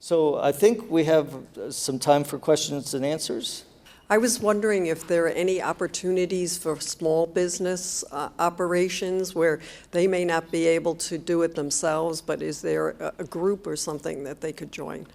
So I think we have some time for questions and answers. I was wondering if there are any opportunities for small business operations where they may not be able to do it themselves, but is there a group or something that they could join?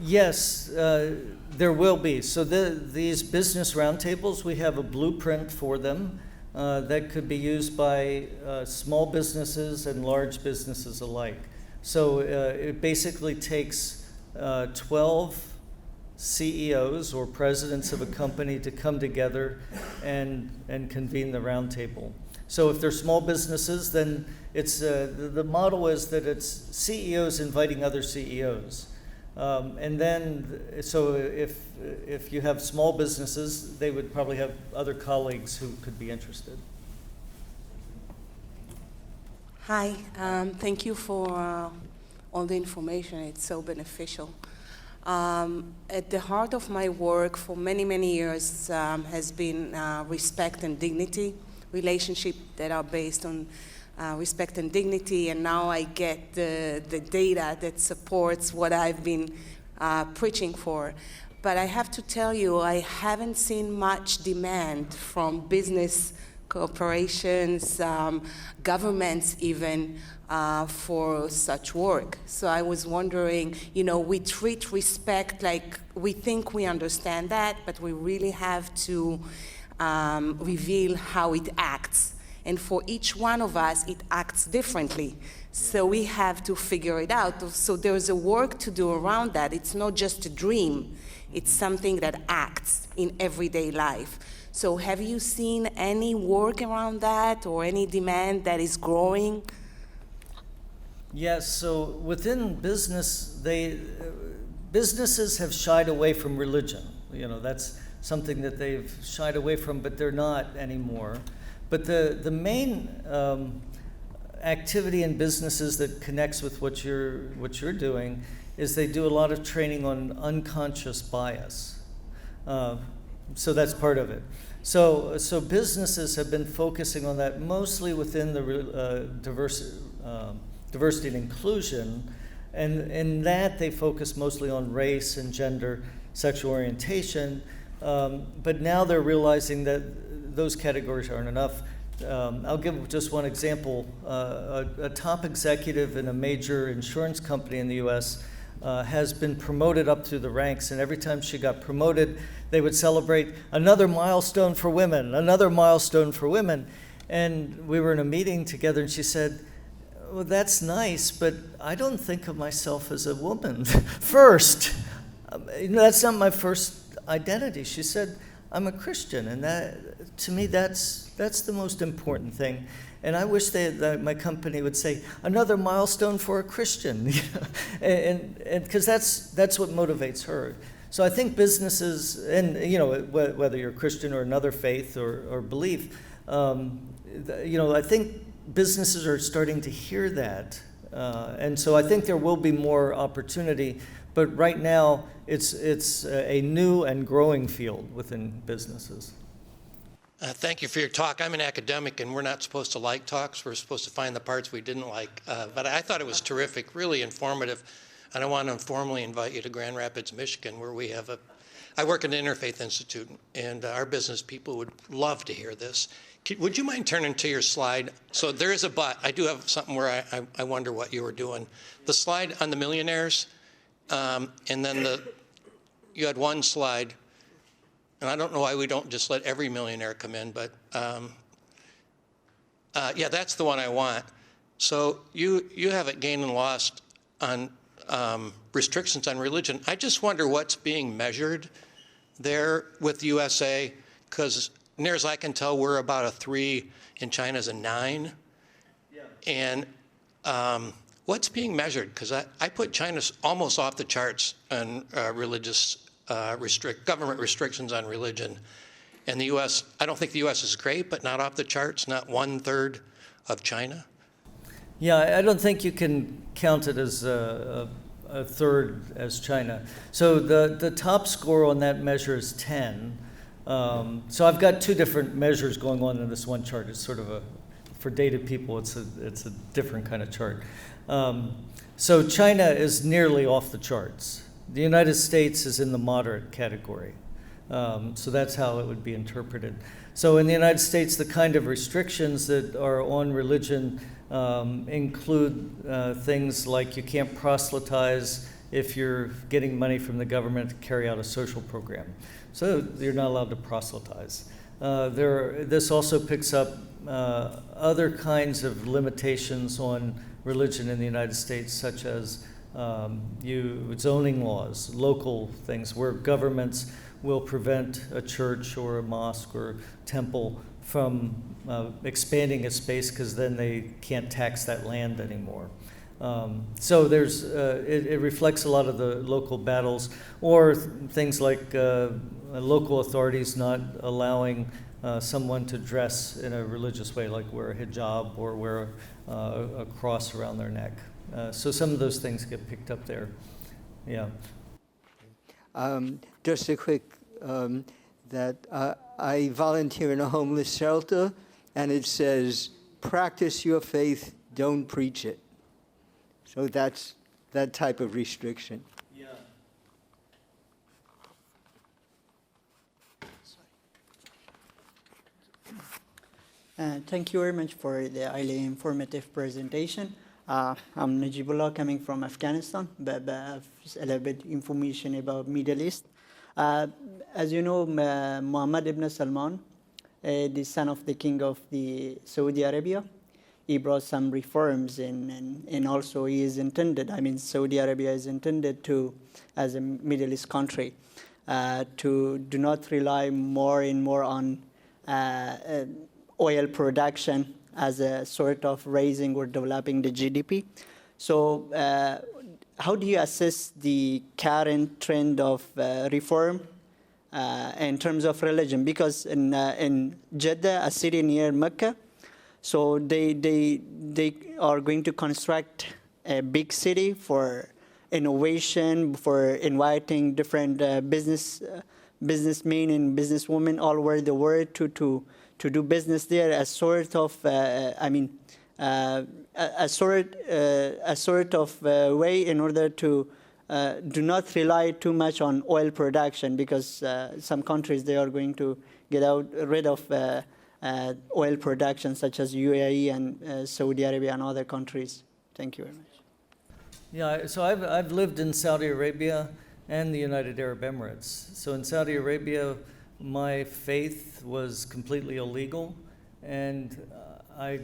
Yes, there will be. So these business roundtables, we have a blueprint for them that could be used by small businesses and large businesses alike. So it basically takes 12 CEOs or presidents of a company to come together and convene the roundtable. So if they're small businesses, then it's the model is that it's CEOs inviting other CEOs. And then, so if you have small businesses, they would probably have other colleagues who could be interested. Hi, thank you for all the information. It's so beneficial. At the heart of my work for many, many years has been respect and dignity, relationships that are based on respect and dignity, and now I get the data that supports what I've been preaching for. But I have to tell you, I haven't seen much demand from business corporations, governments even, for such work. So I was wondering, we treat respect like we think we understand that, but we really have to reveal how it acts. And for each one of us, it acts differently. So we have to figure it out. So there's a work to do around that. It's not just a dream. It's something that acts in everyday life. So have you seen any work around that or any demand that is growing? Yes, so within business, businesses have shied away from religion. That's something that they've shied away from, but they're not anymore. But the main activity in businesses that connects with what you're doing is they do a lot of training on unconscious bias. So that's part of it. So businesses have been focusing on that mostly within the diversity and inclusion, and in that they focus mostly on race and gender, sexual orientation. But now they're realizing that those categories aren't enough. I'll give just one example. A top executive in a major insurance company in the U.S. Has been promoted up through the ranks, and every time she got promoted, they would celebrate another milestone for women, another milestone for women. And we were in a meeting together, and she said, well, that's nice, but I don't think of myself as a woman first. That's not my first identity. She said, I'm a Christian, and that, to me, that's the most important thing. And I wish that my company would say, another milestone for a Christian, and because that's what motivates her. So I think businesses, and whether you're Christian or another faith or belief, I think businesses are starting to hear that, and so I think there will be more opportunity. But right now, it's a new and growing field within businesses. Thank you for your talk. I'm an academic, and we're not supposed to like talks. We're supposed to find the parts we didn't like. But I thought it was terrific, really informative. And I want to informally invite you to Grand Rapids, Michigan, where we have I work at an Interfaith Institute, and our business people would love to hear this. Would you mind turning to your slide? So there is a but. I do have something where I wonder what you were doing. The slide on the millionaires, and then you had one slide. And I don't know why we don't just let every millionaire come in, but yeah, that's the one I want. So you have it gained and lost on restrictions on religion. I just wonder what's being measured there with USA, because near as I can tell, we're about a 3, and China's a 9. Yeah. And what's being measured? Because I put China almost off the charts on religious government restrictions on religion. And the U.S., I don't think the U.S. is great, but not off the charts, not 1/3 of China. Yeah, I don't think you can count it as a third as China. So the top score on that measure is 10. So I've got two different measures going on in this one chart. It's sort of for data people, it's a different kind of chart. So China is nearly off the charts. The United States is in the moderate category. So that's how it would be interpreted. So in the United States, the kind of restrictions that are on religion include things like you can't proselytize if you're getting money from the government to carry out a social program. So you're not allowed to proselytize. This also picks up other kinds of limitations on religion in the United States, such as zoning laws, local things where governments will prevent a church or a mosque or temple from expanding its space because then they can't tax that land anymore. So it reflects a lot of the local battles, or things like local authorities not allowing someone to dress in a religious way, like wear a hijab or wear a cross around their neck. So some of those things get picked up there. Yeah. Just a quick, that I volunteer in a homeless shelter, and it says, practice your faith, don't preach it. So that's that type of restriction. Yeah. Thank you very much for the highly informative presentation. I'm Najibullah, coming from Afghanistan, but I have a little bit information about Middle East. As you know, Muhammad ibn Salman, the son of the king of the Saudi Arabia, he brought some reforms and also he is intended, Saudi Arabia is intended to, as a Middle East country, to do not rely more and more on oil production as a sort of raising or developing the GDP. So how do you assess the current trend of reform in terms of religion? Because in Jeddah, a city near Mecca, so they are going to construct a big city for innovation, for inviting different businessmen and businesswomen all over the world to do business there, as sort of a sort of way in order to do not rely too much on oil production, because some countries, they are going to get rid of oil production, such as UAE and Saudi Arabia and other countries. Thank you very much. Yeah, so I've lived in Saudi Arabia and the United Arab Emirates. So in Saudi Arabia, my faith was completely illegal, and I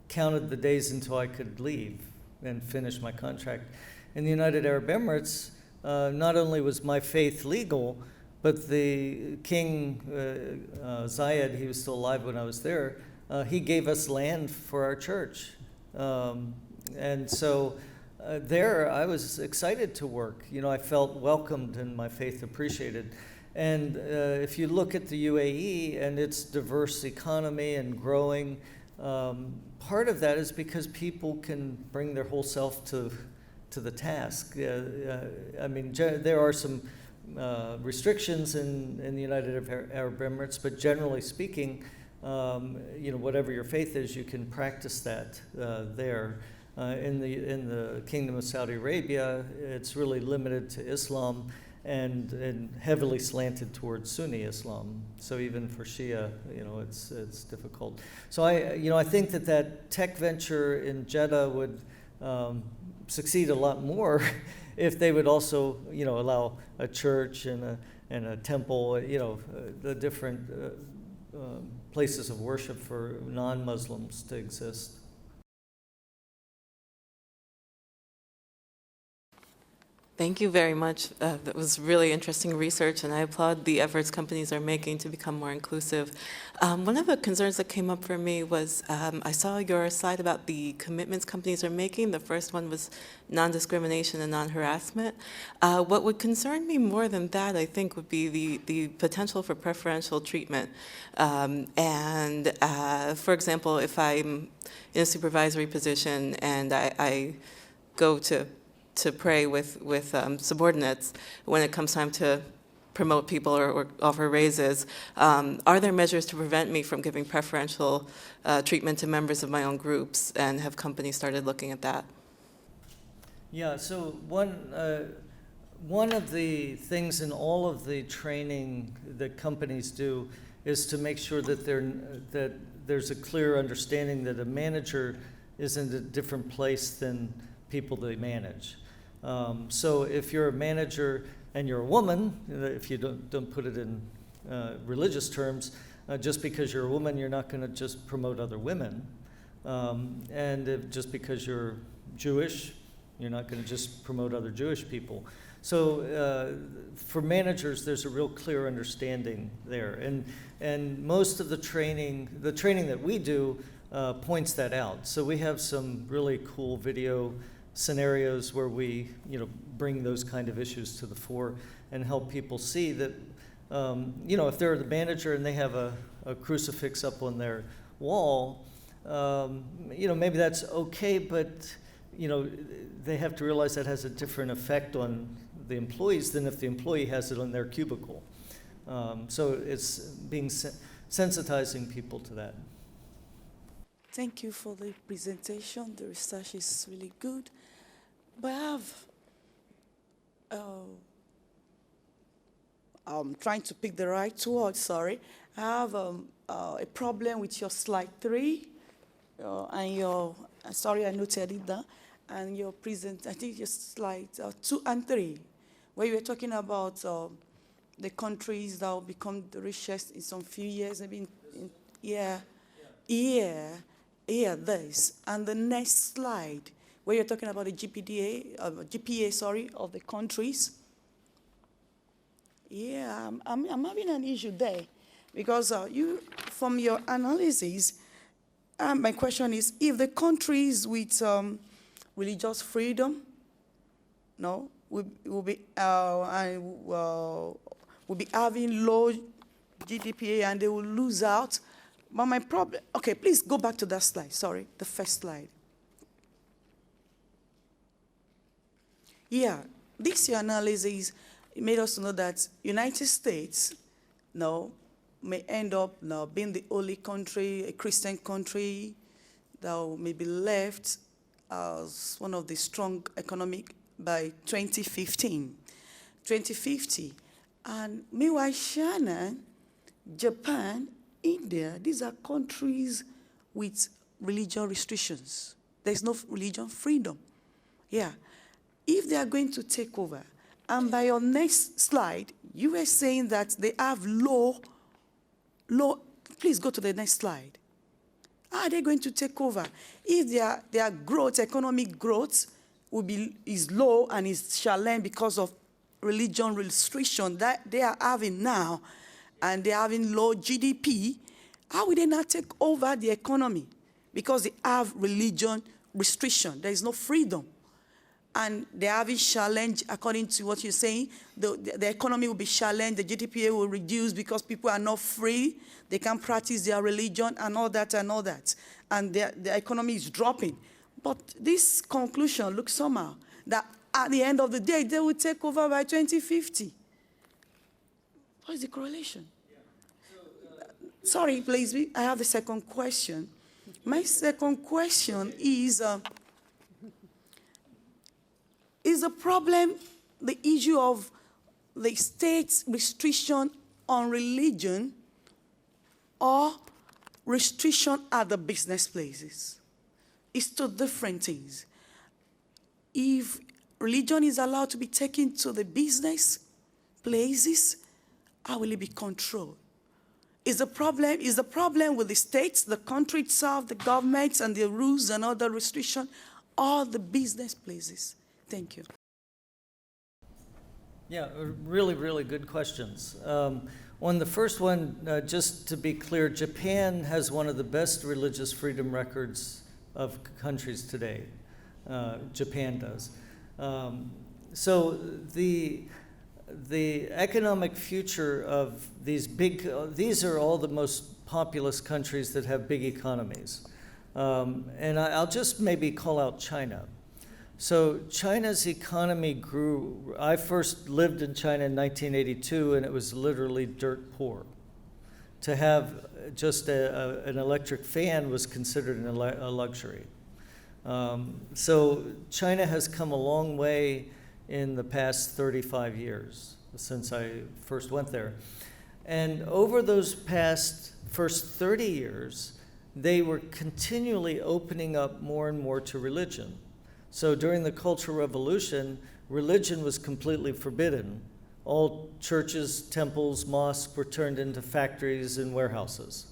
counted the days until I could leave and finish my contract. In the United Arab Emirates, not only was my faith legal, but the king, Zayed, he was still alive when I was there, he gave us land for our church. And so there I was excited to work. You know, I felt welcomed and my faith appreciated. And if you look at the UAE and its diverse economy and growing, part of that is because people can bring their whole self to the task. There are some restrictions in the United Arab Emirates, but generally speaking, whatever your faith is, you can practice that there. In the Kingdom of Saudi Arabia, it's really limited to Islam and heavily slanted towards Sunni Islam. So even for Shia, it's difficult. So I think that tech venture in Jeddah would succeed a lot more if they would also, allow a church and a temple, the different places of worship for non-Muslims to exist. Thank you very much. That was really interesting research, and I applaud the efforts companies are making to become more inclusive. One of the concerns that came up for me was I saw your slide about the commitments companies are making. The first one was non-discrimination and non-harassment. What would concern me more than that, I think, would be the potential for preferential treatment. For example, if I'm in a supervisory position and I go to pray with subordinates, when it comes time to promote people or offer raises, are there measures to prevent me from giving preferential treatment to members of my own groups, and have companies started looking at that? Yeah, so one of the things in all of the training that companies do is to make sure that there's a clear understanding that a manager is in a different place than people they manage. So if you're a manager and you're a woman, if you don't put it in religious terms, just because you're a woman, you're not going to just promote other women. Just because you're Jewish, you're not going to just promote other Jewish people. So for managers, there's a real clear understanding there. And most of the training that we do points that out. So we have some really cool video scenarios where we bring those kind of issues to the fore and help people see that if they're the manager and they have a crucifix up on their wall, maybe that's okay, but they have to realize that has a different effect on the employees than if the employee has it on their cubicle. So it's being sensitizing people to that. Thank you for the presentation. The research is really good. But I have, I'm trying to pick the right word, sorry. I have a problem with your slide 3 and your, sorry I noted it down, and your I think your slide 2 and 3, where you were talking about the countries that will become the richest in some few years, maybe this. And the next slide, where you're talking about the GPA, of the countries. Yeah, I'm having an issue there, because from your analysis, my question is, if the countries with religious freedom, will be having low GDP and they will lose out. But my problem, okay, please go back to that slide, sorry, the first slide. Yeah, this your analysis made us know that United States may end up being the only country, a Christian country, that may be left as one of the strong economic by 2050. And meanwhile, China, Japan, India, these are countries with religion restrictions. There's no religion freedom. Yeah. If they are going to take over, and by your next slide, you were saying that they have low, please go to the next slide. How are they going to take over? If their growth, economic growth, is low and is challenged because of religion restriction that they are having now, and they're having low GDP, how will they not take over the economy? Because they have religion restriction. There is no freedom. And they're having challenge, according to what you're saying, the economy will be challenged, the GDP will reduce because people are not free, they can't practice their religion and all that. And the economy is dropping. But this conclusion looks somehow that at the end of the day, they will take over by 2050. What is the correlation? Sorry, please, I have the second question. My second question is the problem the issue of the state's restriction on religion or restriction at the business places? It's two different things. If religion is allowed to be taken to the business places, how will it be controlled? Is the problem with the states, the country itself, the governments and the rules and other restrictions, or the business places? Thank you. Yeah, really, really good questions. On the first one, just to be clear, Japan has one of the best religious freedom records of countries today. Japan does. So the economic future of these are all the most populous countries that have big economies. And I'll just maybe call out China. So China's economy grew. I first lived in China in 1982, and it was literally dirt poor. To have just an electric fan was considered a luxury. So China has come a long way in the past 35 years since I first went there. And over those past first 30 years, they were continually opening up more and more to religion. So during the Cultural Revolution, religion was completely forbidden. All churches, temples, mosques were turned into factories and warehouses.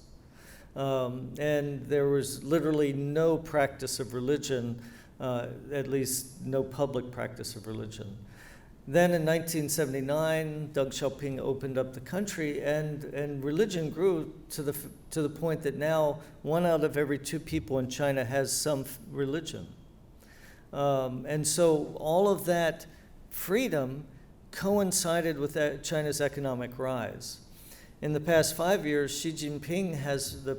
And there was literally no practice of religion, at least no public practice of religion. Then in 1979, Deng Xiaoping opened up the country, and religion grew to the point that now 1 out of every 2 people in China has some religion. And so all of that freedom coincided with China's economic rise. In the past 5 years, Xi Jinping, the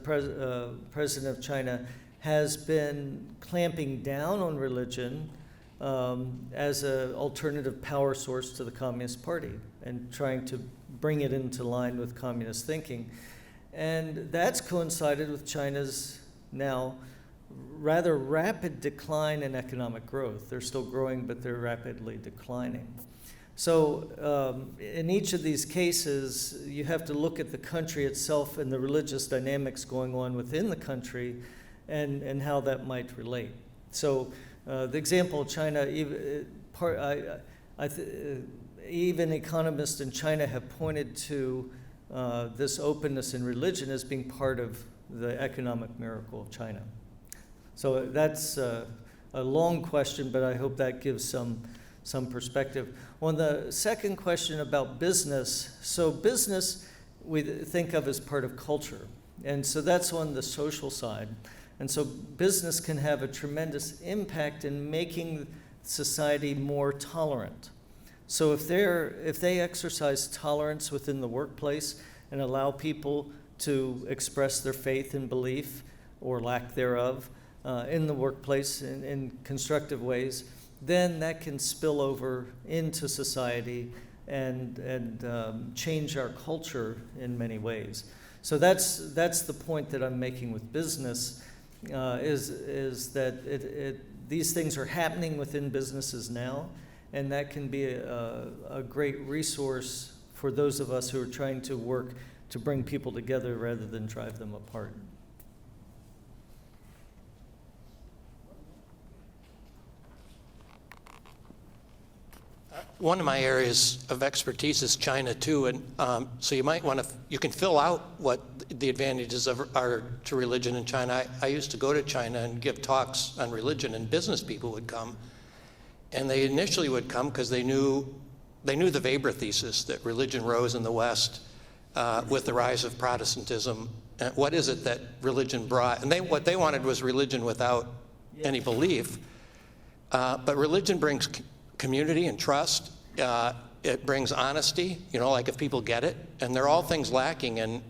president of China, has been clamping down on religion as an alternative power source to the Communist Party and trying to bring it into line with communist thinking. And that's coincided with China's now rather rapid decline in economic growth. They're still growing, but they're rapidly declining. So in each of these cases, you have to look at the country itself and the religious dynamics going on within the country and how that might relate. So the example of China, even economists in China have pointed to this openness in religion as being part of the economic miracle of China. So that's a long question, but I hope that gives some perspective. On the second question about business, so business we think of as part of culture. And so that's on the social side. And so business can have a tremendous impact in making society more tolerant. So if they exercise tolerance within the workplace and allow people to express their faith and belief or lack thereof in the workplace in constructive ways, then that can spill over into society and change our culture in many ways. So that's the point that I'm making with business, is that these things are happening within businesses now, and that can be a great resource for those of us who are trying to work to bring people together rather than drive them apart. One of my areas of expertise is China too, and so you might want to, you can fill out what the advantages are to religion in China. I used to go to China and give talks on religion, and business people would come, and they initially would come because they knew the Weber thesis that religion rose in the West with the rise of Protestantism. And what is it that religion brought? And what they wanted was religion without any belief, but religion brings community and trust. It brings honesty, like if people get it. And they're all things lacking in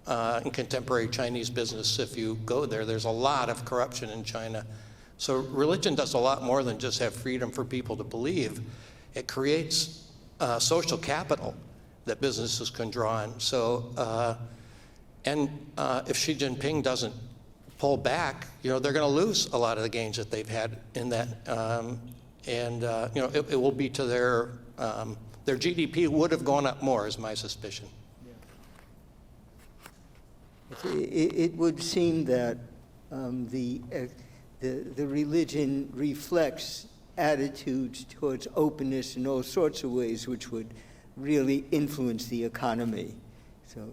contemporary Chinese business. If you go there, there's a lot of corruption in China. So religion does a lot more than just have freedom for people to believe. It creates social capital that businesses can draw on. So, if Xi Jinping doesn't pull back, they're going to lose a lot of the gains that they've had in that. It will be to their GDP would have gone up more, is my suspicion. It would seem that the religion reflects attitudes towards openness in all sorts of ways, which would really influence the economy. So,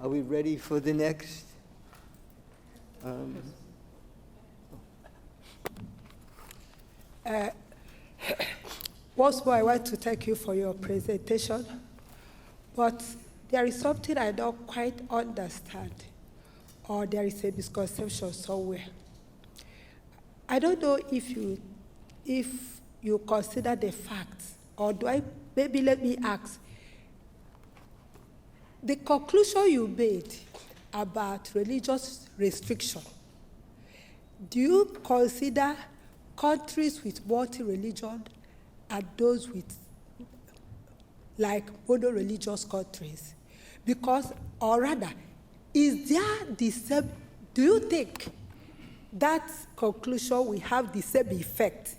are we ready for the next? Once more, I want to thank you for your presentation, but there is something I don't quite understand, or there is a misconception somewhere. I don't know if you consider the facts, or maybe let me ask, the conclusion you made about religious restriction, do you consider countries with multi-religion and those with like mono-religious countries? Because, or rather, is there the same Do you think that conclusion will have the same effect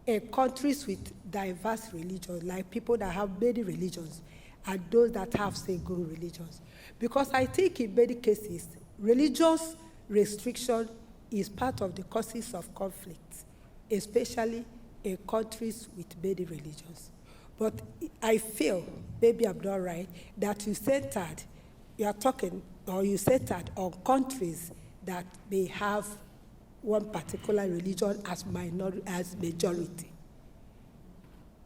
in countries with diverse religions, like people that have many religions, and those that have single religions? Because I think in many cases, religious restriction is part of the causes of conflict, especially in countries with many religions. But I feel, maybe I'm not right, that you centered on countries that may have one particular religion as majority.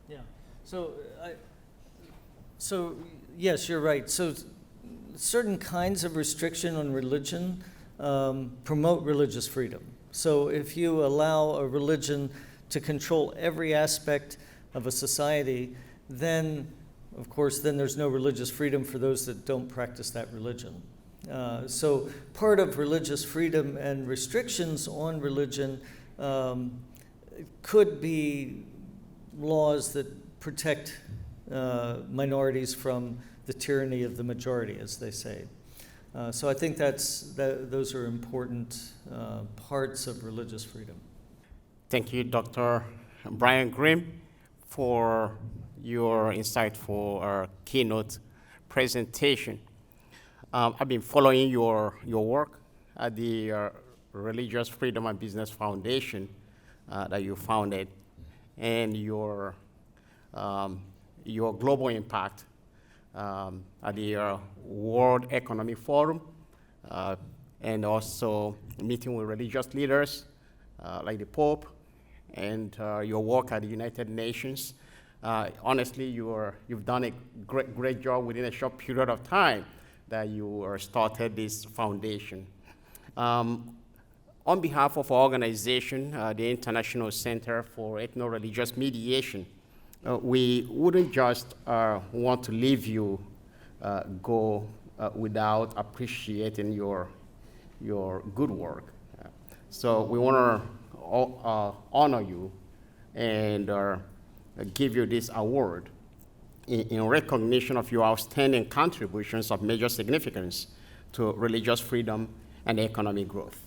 Yeah. So yes, you're right. So certain kinds of restriction on religion promote religious freedom. So if you allow a religion to control every aspect of a society, then, of course, then there's no religious freedom for those that don't practice that religion. So part of religious freedom and restrictions on religion could be laws that protect minorities from the tyranny of the majority, as they say. So I think those are important parts of religious freedom. Thank you, Dr. Brian Grimm, for your insightful keynote presentation. I've been following your work at the Religious Freedom and Business Foundation that you founded, and your global impact at the World Economic Forum, and also meeting with religious leaders like the Pope, and your work at the United Nations. Honestly, you've done a great job within a short period of time that you started this foundation. On behalf of our organization, the International Center for Ethno-Religious Mediation, we wouldn't just want to leave you go without appreciating your good work. So we want to honor you and give you this award in recognition of your outstanding contributions of major significance to religious freedom and economic growth.